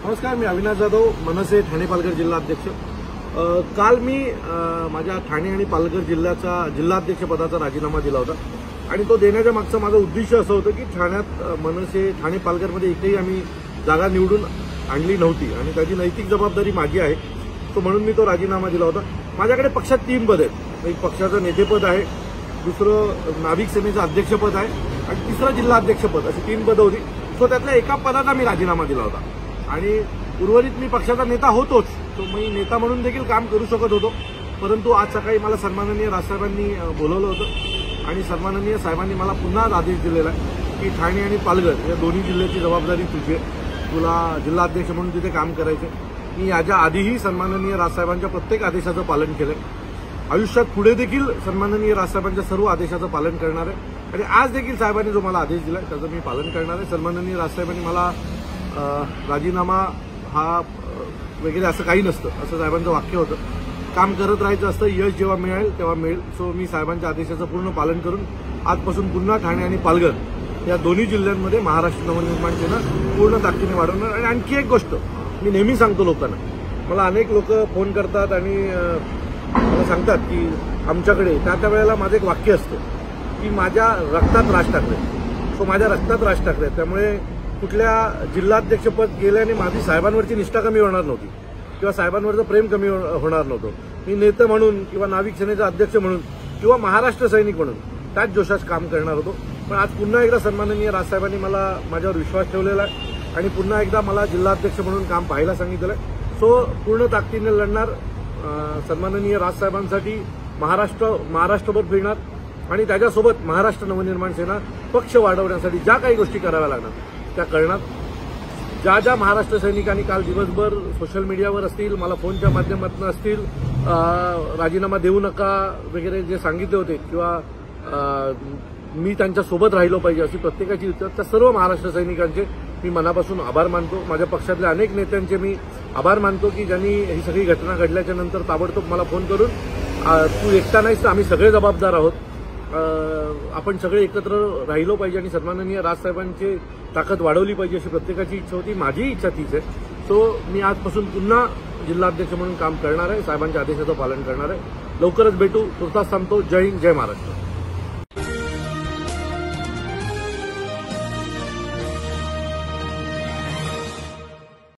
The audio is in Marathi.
नमस्कार, मी अविनाश जाधव, मनसे ठाणे पालघर जिल्हाध्यक्ष। काल मी माझ्या ठाणे आणि पालघर जिल्ह्याचा जिल्हाध्यक्षपदाचा राजीनामा दिला होता आणि तो देण्याच्या मागचं माझं उद्दिष्ट असं होतं की ठाण्यात मनसे ठाणे पालघरमध्ये एकही आम्ही जागा निवडून आणली नव्हती आणि त्याची नैतिक जबाबदारी माझी आहे, तो म्हणून मी तो राजीनामा दिला होता। माझ्याकडे पक्षात 3 पद आहेत। एक पक्षाचं नेतेपद आहे, दुसरं नाविक सेनेचं अध्यक्षपद आहे आणि तिसरं जिल्हाध्यक्षपद, अशी 3 पदं होती। सो त्यातल्या एका पदाचा मी राजीनामा दिला होता आणि उर्वरित मी पक्षाचा नेता होतोच, तो मी नेता म्हणून देखील काम करू शकत होतो। परंतु आज सकाळी मला सन्माननीय राजसाहेबांनी बोलवलं होतं आणि सन्माननीय साहेबांनी मला पुन्हा आदेश दिलेला आहे की ठाणे आणि पालघर या दोन्ही जिल्ह्याची जबाबदारी तुझी आहे, तुला जिल्हाध्यक्ष म्हणून तिथे काम करायचे। मी याच्या आधीही सन्माननीय राजसाहेबांच्या प्रत्येक आदेशाचं पालन केलंय, आयुष्यात पुढे देखील सन्माननीय राजसाहेबांच्या सर्व आदेशाचं पालन करणार आहे आणि आज देखील साहेबांनी जो मला आदेश दिला त्याचं मी पालन करणार आहे। सन्माननीय राजसाहेबांनी मला राजीनामा हा वगैरे असं काही नसतं, असं साहेबांचं वाक्य होतं, काम करत राहायचं असतं, यश जेव्हा मिळेल तेव्हा मिळेल। सो मी साहेबांच्या आदेशाचं पूर्ण पालन करून आजपासून पुन्हा ठाणे आणि पालघर या दोन्ही जिल्ह्यांमध्ये महाराष्ट्र नवनिर्माण सेना पूर्ण ताकदीने वाढवणार। आणि आणखी एक गोष्ट मी नेहमी सांगतो लोकांना, मला अनेक लोक फोन करतात आणि मला सांगतात की आमच्याकडे त्या वेळेला माझं एक वाक्य असतं की माझ्या रक्तात राज ठाकरे, सो माझ्या रक्तात राज ठाकरे, त्यामुळे कुठल्या जिल्हाध्यक्षपद गेल्याने माझी साहेबांवरची निष्ठा कमी होणार नव्हती किंवा साहेबांवरचं प्रेम कमी होणार नव्हतं। मी नेते म्हणून किंवा नाविक सेनेचा अध्यक्ष म्हणून किंवा महाराष्ट्र सैनिक म्हणून त्याच जोशात काम करणार होतो। पण आज पुन्हा एकदा सन्माननीय राजसाहेबांनी मला माझ्यावर विश्वास ठेवलेला आहे आणि पुन्हा एकदा मला जिल्हाध्यक्ष म्हणून काम पाहायला सांगितलं आहे। सो पूर्ण ताकदीने लढणार, सन्माननीय राजसाहेबांसाठी महाराष्ट्रभर फिरणार आणि त्याच्यासोबत महाराष्ट्र नवनिर्माण सेना पक्ष वाढवण्यासाठी ज्या काही गोष्टी कराव्या लागणार त्या करणार। ज्या महाराष्ट्र सैनिकांनी काल दिवसभर सोशल मीडियावर असतील, मला फोनच्या माध्यमातून असतील, राजीनामा देऊ नका वगैरे जे सांगितले होते किंवा मी त्यांच्यासोबत राहिलो पाहिजे अशी प्रत्येकाची इच्छा, त्या सर्व महाराष्ट्र सैनिकांचे मी मनापासून आभार मानतो। माझ्या पक्षातल्या अनेक नेत्यांचे मी आभार मानतो की ज्यांनी ही सगळी घटना घडल्याच्या नंतर ताबडतोब मला फोन करून तू एकटा नाहीस, आम्ही सगळे जबाबदार आहोत, आपण सगळे एकत्र राहिलो पाहिजे आणि सन्माननीय राजसाहेबांची ताकद वाढवली पाहिजे अशी प्रत्येकाची इच्छा होती, माझी इच्छा तीच आहे। सो मी आजपासून पुन्हा जिल्हाध्यक्ष म्हणून काम करणार आहे, साहेबांच्या आदेशाचं पालन करणार आहे। लवकरच भेटू, तुर्तास थांबतो। जय हिंद, जय महाराष्ट्र।